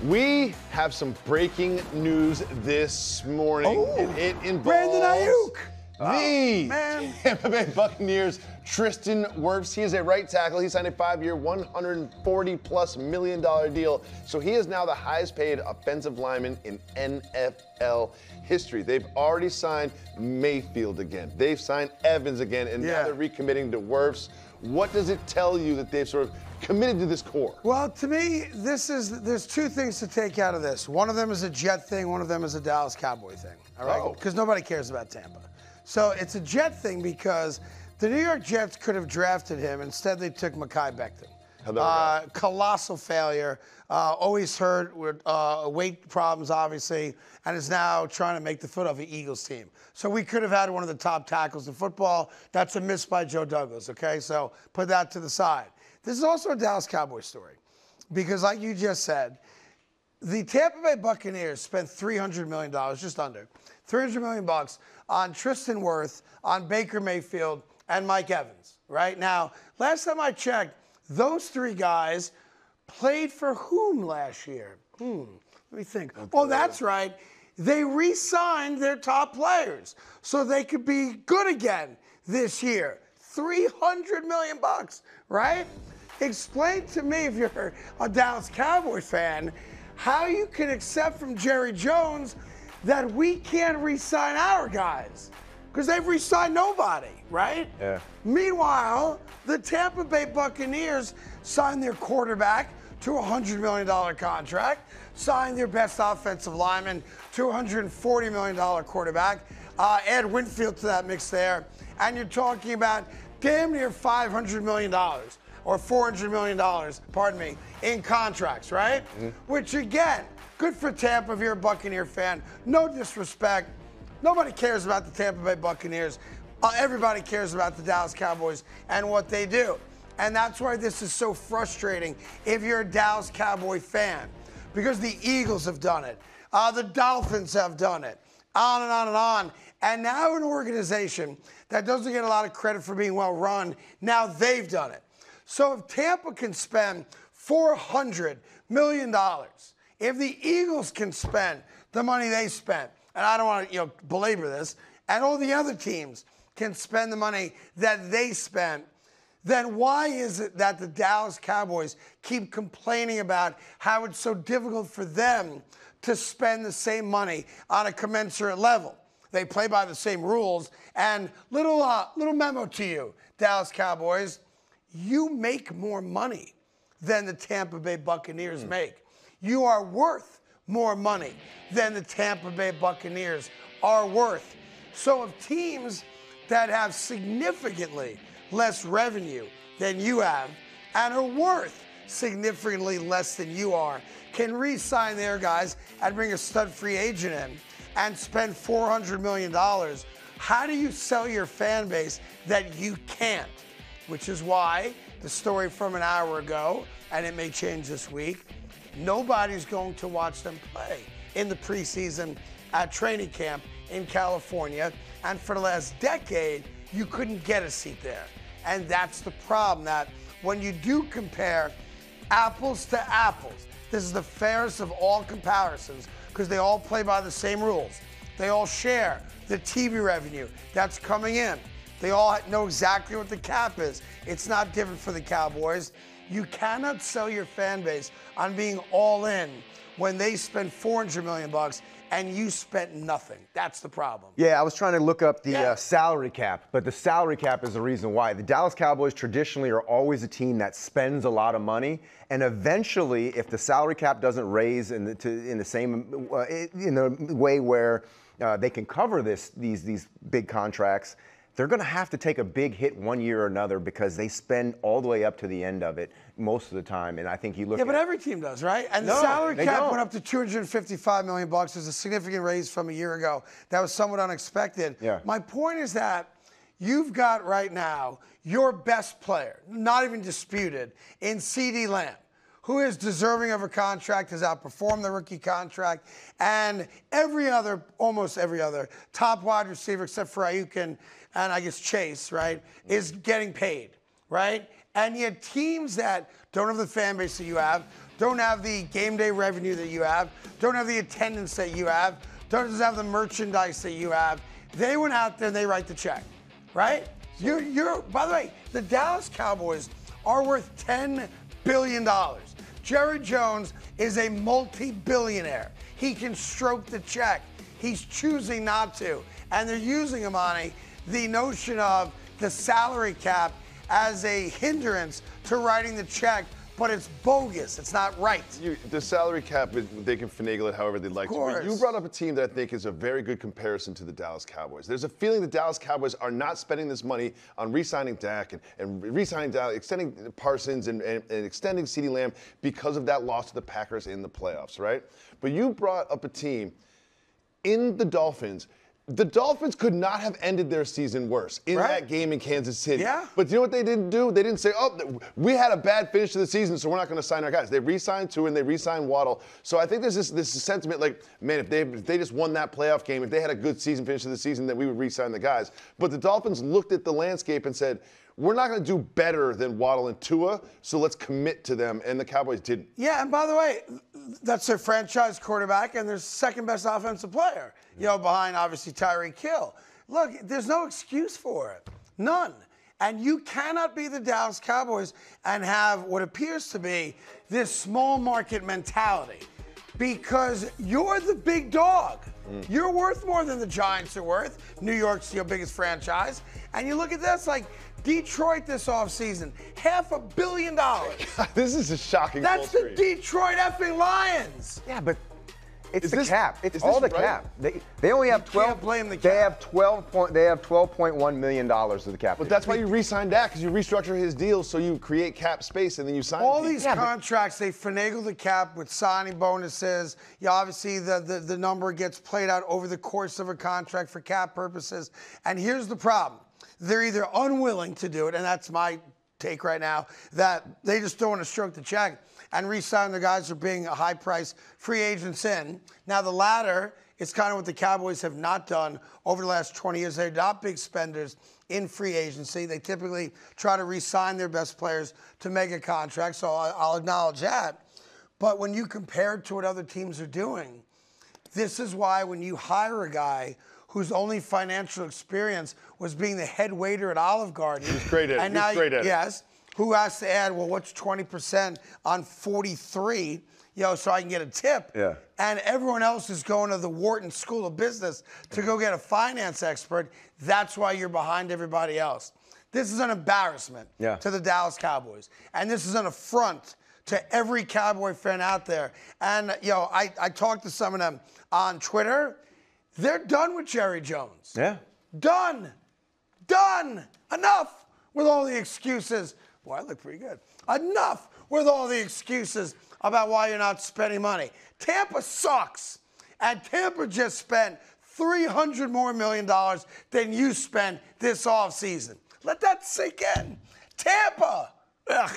We have some breaking news this morning, and it involves Brandon Ayuk. The Tampa Bay Buccaneers, Tristan Wirfs. He is a right tackle. He signed a 5-year, $140+ million deal. So he is now the highest paid offensive lineman in NFL history. They've already signed Mayfield again. They've signed Evans again, and now they're recommitting to Wirfs. What does it tell you that they've sort of committed to this core? Well, to me, there's two things to take out of this. One of them is a Jet thing. One of them is a Dallas Cowboy thing. All right? Because nobody cares about Tampa. So it's a Jet thing because the New York Jets could have drafted him. Instead, they took Mekhi Becton. Colossal failure. Always hurt with weight problems, obviously, and is now trying to make the Philadelphia Eagles team. So we could have had one of the top tackles in football. That's a miss by Joe Douglas, okay? So put that to the side. This is also a Dallas Cowboys story because, like you just said, the Tampa Bay Buccaneers spent $300 million, just under, $300 million on Tristan Wirfs, on Baker Mayfield, and Mike Evans, right? Now, last time I checked, those three guys played for whom last year? Let me think. Oh, that's right. They re-signed their top players so they could be good again this year. $300 million, right? Explain to me, if you're a Dallas Cowboy fan, how you can accept from Jerry Jones that we can't re-sign our guys. Because they've re-signed nobody, right? Yeah. Meanwhile, the Tampa Bay Buccaneers signed their quarterback to a $100 million contract, signed their best offensive lineman to a $140 million quarterback, add Winfield to that mix there, and you're talking about damn near $500 million or $400 million, pardon me, in contracts, right? Which, again, good for Tampa if you're a Buccaneer fan. No disrespect. Nobody cares about the Tampa Bay Buccaneers. Everybody cares about the Dallas Cowboys and what they do. And that's why this is so frustrating if you're a Dallas Cowboy fan. Because the Eagles have done it. The Dolphins have done it. On and on and on. And now an organization that doesn't get a lot of credit for being well run, now they've done it. So if Tampa can spend $400 million, if the Eagles can spend the money they spent, and I don't want to belabor this, and all the other teams can spend the money that they spent, then why is it that the Dallas Cowboys keep complaining about how it's so difficult for them to spend the same money on a commensurate level? They play by the same rules. And little memo to you, Dallas Cowboys, you make more money than the Tampa Bay Buccaneers make. You are worth more money than the Tampa Bay Buccaneers are worth. So if teams that have significantly less revenue than you have and are worth significantly less than you are can re-sign their guys and bring a stud free agent in and spend $400 million, how do you sell your fan base that you can't? Which is why the story from an hour ago, and it may change this week, nobody's going to watch them play in the preseason at training camp in California. And for the last decade, you couldn't get a seat there. And that's the problem, that when you do compare apples to apples, this is the fairest of all comparisons because they all play by the same rules. They all share the TV revenue that's coming in. They all know exactly what the cap is. It's not different for the Cowboys. You cannot sell your fan base on being all in when they spend $400 million and you spent nothing. That's the problem. Yeah, I was trying to look up the salary cap, but the salary cap is the reason why. The Dallas Cowboys traditionally are always a team that spends a lot of money, and eventually, if the salary cap doesn't raise in the way where they can cover these big contracts, they're going to have to take a big hit one year or another because they spend all the way up to the end of it most of the time. And I think you look at but every team does, right? And the salary cap went up to $255 million. It's a significant raise from a year ago. That was somewhat unexpected. Yeah. My point is that you've got right now your best player, not even disputed, in CeeDee Lamb, who is deserving of a contract, has outperformed the rookie contract, and almost every other top wide receiver except for Ayuk and I guess Chase, right, is getting paid, right? And yet teams that don't have the fan base that you have, don't have the game day revenue that you have, don't have the attendance that you have, doesn't have the merchandise that you have. They went out there and they write the check, right? You're. By the way, the Dallas Cowboys are worth $10 billion. Jerry Jones is a multi-billionaire. He can stroke the check. He's choosing not to. And they're using him on the notion of the salary cap as a hindrance to writing the check, but it's bogus. It's not right. The salary cap, they can finagle it however they'd like to. But you brought up a team that I think is a very good comparison to the Dallas Cowboys. There's a feeling the Dallas Cowboys are not spending this money on re-signing Dak and re-signing Dak, extending Parsons and extending CeeDee Lamb because of that loss to the Packers in the playoffs, right? But you brought up a team in the Dolphins. The Dolphins could not have ended their season worse in that game in Kansas City. Yeah. But you know what they didn't do? They didn't say, oh, we had a bad finish to the season, so we're not going to sign our guys. They re-signed Tua and they re-signed Waddle. So I think there's this sentiment like, man, if they just won that playoff game, if they had a good season finish to the season, then we would re-sign the guys. But the Dolphins looked at the landscape and said, we're not going to do better than Waddle and Tua, so let's commit to them. And the Cowboys didn't. Yeah, and by the way, that's their franchise quarterback and their second best offensive player, behind obviously Tyreek Hill. Look, there's no excuse for it. None. And you cannot be the Dallas Cowboys and have what appears to be this small market mentality because you're the big dog. You're worth more than the Giants are worth. New York's your biggest franchise. And you look at this like, Detroit this offseason, $500 million. This is a shocking. That's the Detroit effing Lions. Yeah, but it's the cap. It's all the cap. They only have 12. Can't blame the cap. They have $12.1 million of the cap. But that's why you re-sign Dak, because you restructure his deal so you create cap space and then you sign all these contracts. They finagle the cap with signing bonuses. Obviously the number gets played out over the course of a contract for cap purposes. And here's the problem. They're either unwilling to do it, and that's my take right now, that they just don't want to stroke the check and re-sign the guys for being a high-price free agents in. Now, the latter is kind of what the Cowboys have not done over the last 20 years. They're not big spenders in free agency. They typically try to re-sign their best players to mega contracts, so I'll acknowledge that. But when you compare it to what other teams are doing, this is why when you hire a guy whose only financial experience was being the head waiter at Olive Garden. He's great at it. And now, great at yes, who has to add, well, what's 20% on 43, so I can get a tip. Yeah. And everyone else is going to the Wharton School of Business to go get a finance expert. That's why you're behind everybody else. This is an embarrassment to the Dallas Cowboys. And this is an affront to every Cowboy fan out there. And, I talked to some of them on Twitter. They're done with Jerry Jones. Yeah. Done. Done. Enough with all the excuses. Boy, I look pretty good. Enough with all the excuses about why you're not spending money. Tampa sucks. And Tampa just spent $300 million more than you spent this offseason. Let that sink in. Tampa. Ugh.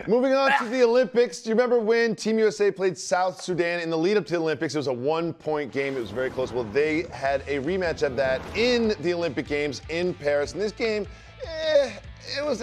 Moving on to the Olympics. Do you remember when Team USA played South Sudan in the lead up to the Olympics? It was a 1-point game. It was very close. Well, they had a rematch of that in the Olympic Games in Paris. And this game, it was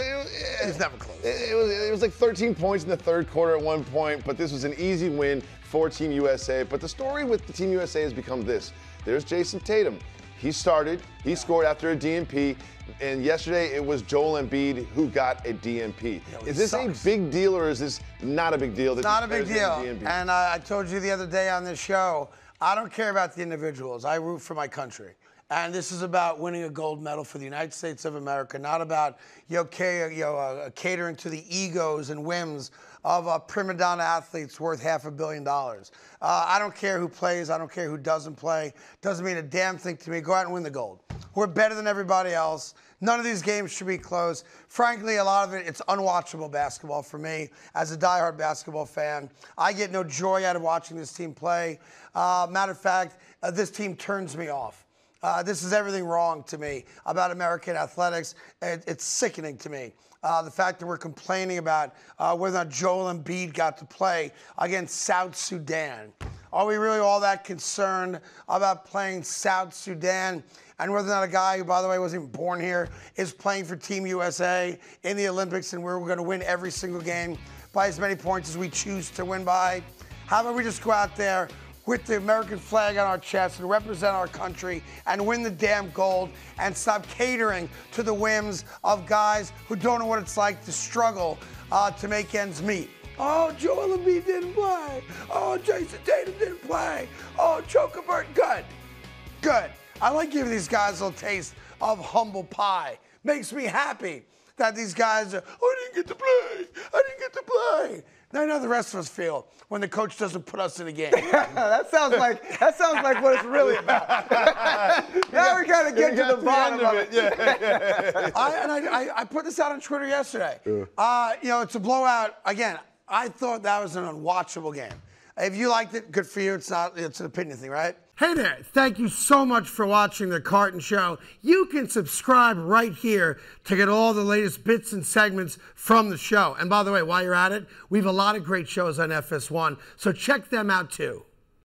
never close. It was like 13 points in the third quarter at one point, but this was an easy win for Team USA. But the story with the Team USA has become this. There's Jason Tatum. He started. He scored after a DNP. And yesterday, it was Joel Embiid who got a DNP. Is this a big deal or is this not a big deal? It's not a big deal. And I told you the other day on this show, I don't care about the individuals. I root for my country. And this is about winning a gold medal for the United States of America, not about catering to the egos and whims of prima donna athletes worth $500 million. I don't care who plays. I don't care who doesn't play. Doesn't mean a damn thing to me. Go out and win the gold. We're better than everybody else. None of these games should be close. Frankly, a lot of it's unwatchable basketball for me as a diehard basketball fan. I get no joy out of watching this team play. Matter of fact, this team turns me off. This is everything wrong to me about American athletics. It's sickening to me. The fact that we're complaining about whether or not Joel Emibiid got to play against South Sudan. Are we really all that concerned about playing South Sudan and whether or not a guy who, by the way, wasn't even born here is playing for Team USA in the Olympics and we're going to win every single game by as many points as we choose to win by? How about we just go out there with the American flag on our chest and represent our country and win the damn gold and stop catering to the whims of guys who don't know what it's like to struggle to make ends meet. Oh, Joel Emibiid didn't play. Oh, Jason Tatum didn't play. Oh, Chocobert, good. Good. I like giving these guys a little taste of humble pie. Makes me happy that these guys are, oh, I didn't get to play. I didn't get to play. Now I know the rest of us feel when the coach doesn't put us in a game. that sounds like what it's really about. Now we kind of get to the bottom of it. Yeah. I put this out on Twitter yesterday. It's a blowout. Again, I thought that was an unwatchable game. If you liked it, good for you. It's an opinion thing, right? Hey there, thank you so much for watching The Carton Show. You can subscribe right here to get all the latest bits and segments from the show. And by the way, while you're at it, we have a lot of great shows on FS1, so check them out too.